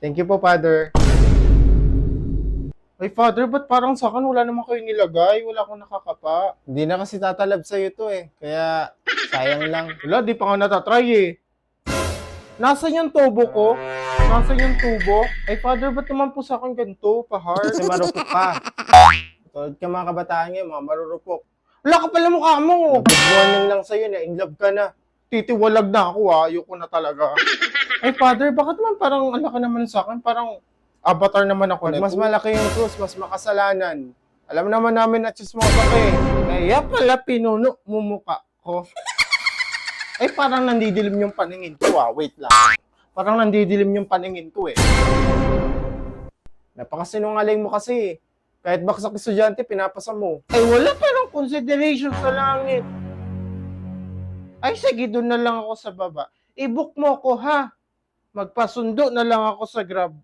Thank you po, Father. Ay, Father, ba't parang sa akin wala naman kayo nilagay? Wala akong nakakapa. Hindi na kasi tatalab sa'yo to eh. Kaya, sayang lang. Wala, di pa nga natatry eh. Nasaan yung tubo ko? Nasaan yung tubo? Ay, Father, ba't naman po sa akin ganito? Pa-hard? Kasi marupok ka. Tulad ka mga kabataan ngayon, mga marurupok. Wala ka pala mukha mo. Good morning lang sa'yo na, in love ka na. Titiwalag na ako ha, ayoko na talaga. Ay, Father, bakit naman parang ala ka naman sa akin? Parang avatar naman ako na. Mas malaki yung krus, mas makasalanan. Alam naman namin na chismosa ka eh. Kaya pala pinuno mo mukha ko. Ay, parang nandidilim yung paningin ko ah. Wait lang. Parang nandidilim yung paningin ko eh. Napakasinungaling mo kasi. Kahit baksak estudyante, pinapasa mo. Ay, wala parang consideration sa langit. Ay, sige, doon na lang ako sa baba. I-book mo ko ha. Magpasundo na lang ako sa Grab.